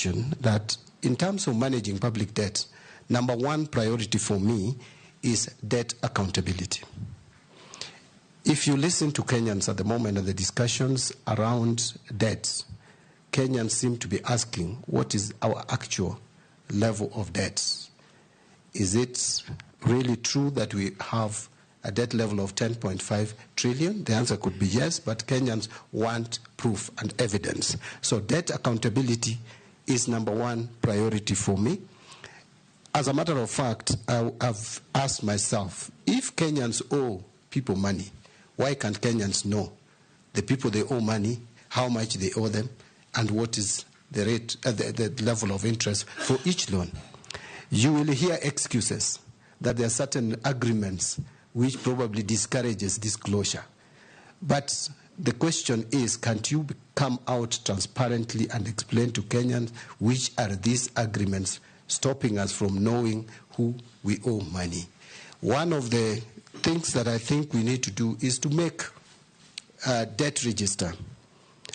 question that in terms of managing public debt, number one priority for me is debt accountability. If you listen to Kenyans at the moment and the discussions around debt, Kenyans seem to be asking, what is our actual level of debt? Is it really true that we have a debt level of 10.5 trillion? The answer could be yes, but Kenyans want proof and evidence. So debt accountability is number one priority for me. As a matter of fact, I've asked myself, if Kenyans owe people money, why can't Kenyans know the people they owe money, how much they owe them, and what is the rate, the level of interest for each loan? You will hear excuses that there are certain agreements which probably discourages disclosure. But the question is, can't you come out transparently and explain to Kenyans which are these agreements stopping us from knowing who we owe money? One of the things that I think we need to do is to make a debt register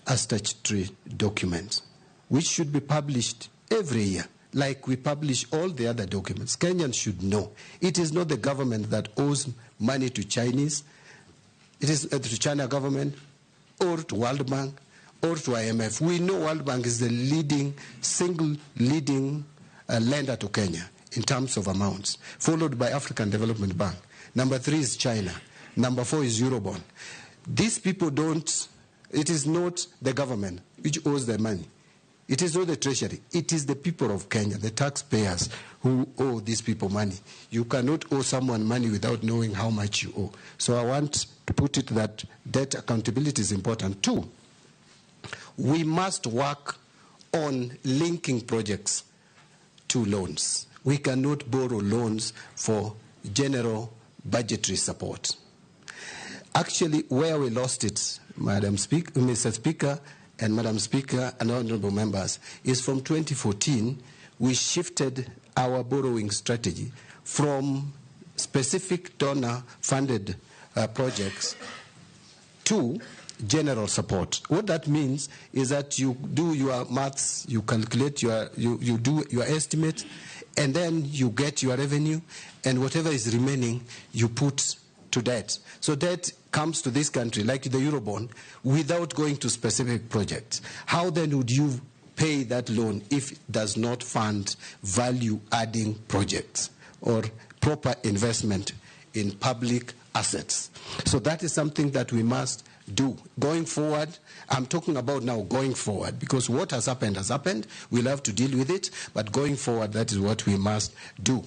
a statutory document, which should be published every year, like we publish all the other documents. Kenyans should know. It is not the government that owes money to Chinese. It is to China government or to World Bank or to IMF. We know World Bank is the single leading lender to Kenya in terms of amounts, followed by African Development Bank. Number 3 is China. Number 4 is Eurobond. These people don't, it is not the government which owes their money. It is not the treasury. It is the people of Kenya, the taxpayers, who owe these people money. You cannot owe someone money without knowing how much you owe. So I want to put it that debt accountability is important. 2, we must work on linking projects to loans. We cannot borrow loans for general budgetary support. Actually, where we lost it, Mr. Speaker, and Madam Speaker and honorable members, is from 2014, we shifted our borrowing strategy from specific donor-funded projects to general support. What that means is that you do your maths, you calculate you do your estimate, and then you get your revenue, and whatever is remaining, you put to debt. So debt comes to this country, like the Eurobond, without going to specific projects. How then would you pay that loan if it does not fund value-adding projects or proper investment in public assets? So that is something that we must do. Going forward, I'm talking about now going forward, because what has happened, we'll have to deal with it, but going forward, that is what we must do.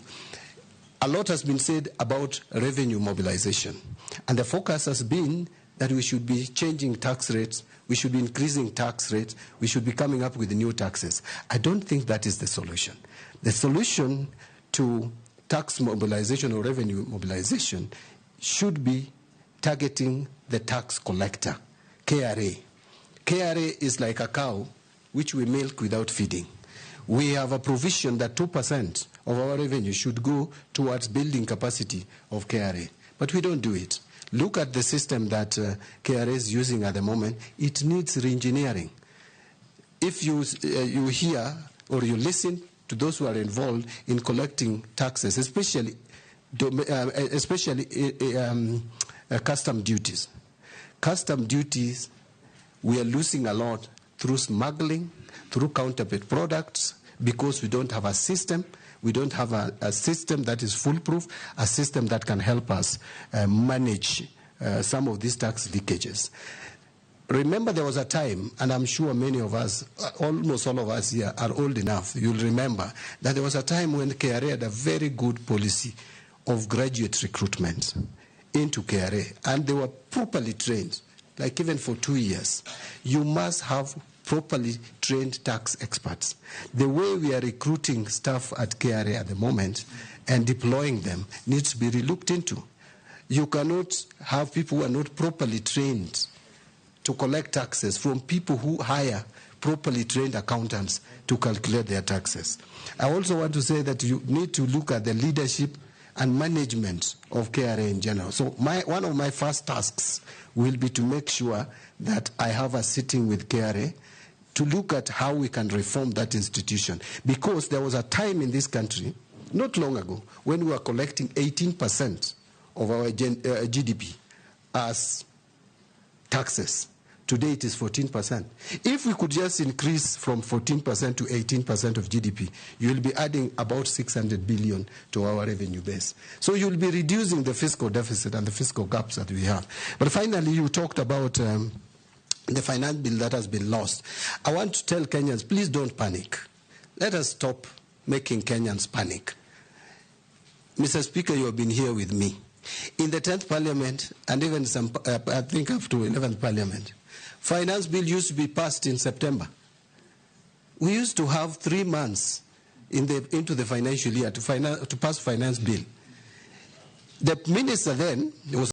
A lot has been said about revenue mobilization, and the focus has been that we should be changing tax rates, we should be increasing tax rates, we should be coming up with new taxes. I don't think that is the solution. The solution to tax mobilization or revenue mobilization should be targeting the tax collector, KRA. KRA is like a cow which we milk without feeding. We have a provision that 2% of our revenue should go towards building capacity of KRA, but we don't do it. Look at the system that KRA is using at the moment. It needs re-engineering. If you hear or you listen to those who are involved in collecting taxes, especially custom duties. Custom duties, we are losing a lot through smuggling, through counterfeit products, because we don't have a system. We don't have a system that is foolproof, a system that can help us manage some of these tax leakages. Remember, there was a time, and I'm sure many of us, almost all of us here are old enough, you'll remember, that there was a time when KRA had a very good policy of graduate recruitment into KRA, and they were properly trained, like even for 2 years. You must have properly trained tax experts. The way we are recruiting staff at KRA at the moment and deploying them needs to be relooked into. You cannot have people who are not properly trained to collect taxes from people who hire properly trained accountants to calculate their taxes. I also want to say that you need to look at the leadership and management of KRA in general. So one of my first tasks will be to make sure that I have a sitting with KRA to look at how we can reform that institution. Because there was a time in this country, not long ago, when we were collecting 18% of our GDP as taxes. Today it is 14%. If we could just increase from 14% to 18% of GDP, you will be adding about 600 billion to our revenue base. So you will be reducing the fiscal deficit and the fiscal gaps that we have. But finally, you talked about the finance bill that has been lost. I want to tell Kenyans, please don't panic. Let us stop making Kenyans panic. Mr. Speaker, you have been here with me. In the 10th Parliament, and even some, I think up to 11th Parliament, finance bill used to be passed in September. We used to have 3 months into the financial year to pass finance bill. The minister then was